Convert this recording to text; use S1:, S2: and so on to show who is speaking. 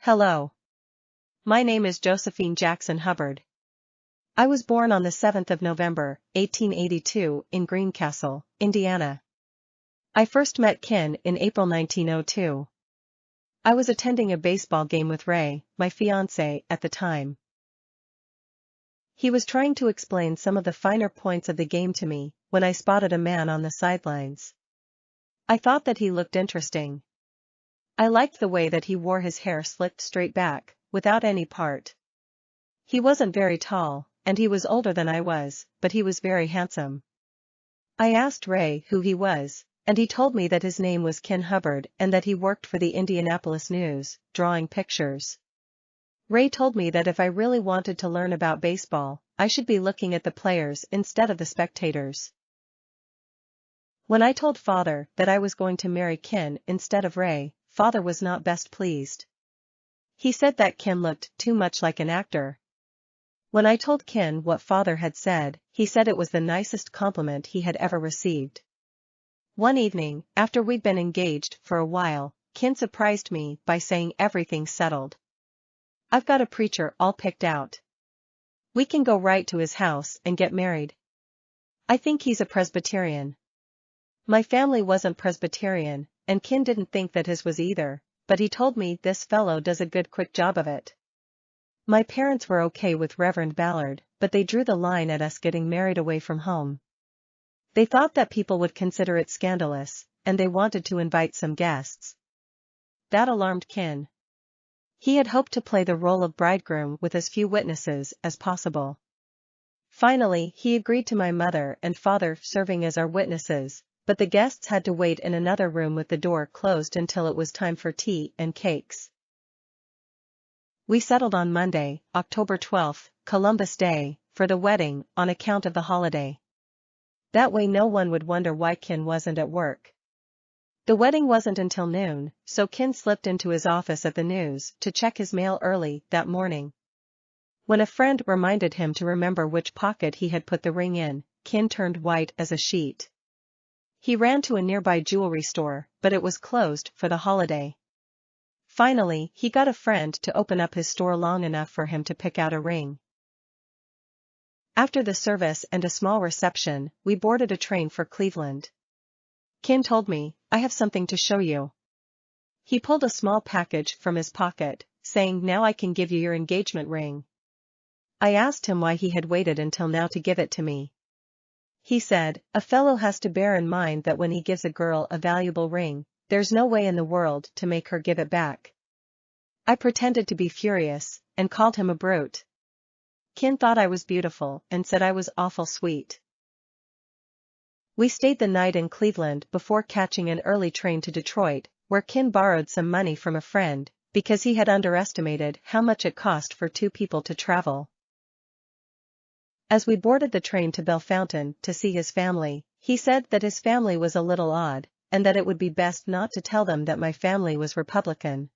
S1: Hello. My name is Josephine Jackson Hubbard. I was born on the 7th of November, 1882, in Greencastle, Indiana. I first met Kin in April 1902. I was attending a baseball game with Ray, my fiancé at the time. He was trying to explain some of the finer points of the game to me when I spotted a man on the sidelines. I thought that he looked interesting. I liked the way that he wore his hair slicked straight back, without any part. He wasn't very tall, and he was older than I was, but he was very handsome. I asked Ray who he was, and he told me that his name was Kin Hubbard and that he worked for the Indianapolis News, drawing pictures. Ray told me that if I really wanted to learn about baseball, I should be looking at the players instead of the spectators. When I told Father that I was going to marry Kin instead of Ray, Father was not best pleased. He said that Kin looked too much like an actor. When I told Kin what Father had said, he said it was the nicest compliment he had ever received. One evening, after we'd been engaged for a while, Kin surprised me by saying everything's settled. I've got a preacher all picked out. We can go right to his house and get married. I think he's a Presbyterian. My family wasn't Presbyterian, and Kin didn't think that his was either, but he told me this fellow does a good quick job of it. My parents were okay with Reverend Ballard, but they drew the line at us getting married away from home. They thought that people would consider it scandalous, and they wanted to invite some guests. That alarmed Kin. He had hoped to play the role of bridegroom with as few witnesses as possible. Finally, he agreed to my mother and father serving as our witnesses, but the guests had to wait in another room with the door closed until it was time for tea and cakes. We settled on Monday, October 12th, Columbus Day, for the wedding on account of the holiday. That way no one would wonder why Kin wasn't at work. The wedding wasn't until noon, so Kin slipped into his office at the News to check his mail early that morning. When a friend reminded him to remember which pocket he had put the ring in, Kin turned white as a sheet. He ran to a nearby jewelry store, but it was closed for the holiday. Finally, he got a friend to open up his store long enough for him to pick out a ring. After the service and a small reception, we boarded a train for Cleveland. Kin told me, "I have something to show you." He pulled a small package from his pocket, saying, "Now I can give you your engagement ring." I asked him why he had waited until now to give it to me. He said, "A fellow has to bear in mind that when he gives a girl a valuable ring, there's no way in the world to make her give it back." I pretended to be furious, and called him a brute. Kin thought I was beautiful and said I was awful sweet. We stayed the night in Cleveland before catching an early train to Detroit, where Kin borrowed some money from a friend, because he had underestimated how much it cost for two people to travel. As we boarded the train to Bellefontaine to see his family, he said that his family was a little odd, and that it would be best not to tell them that my family was Republican.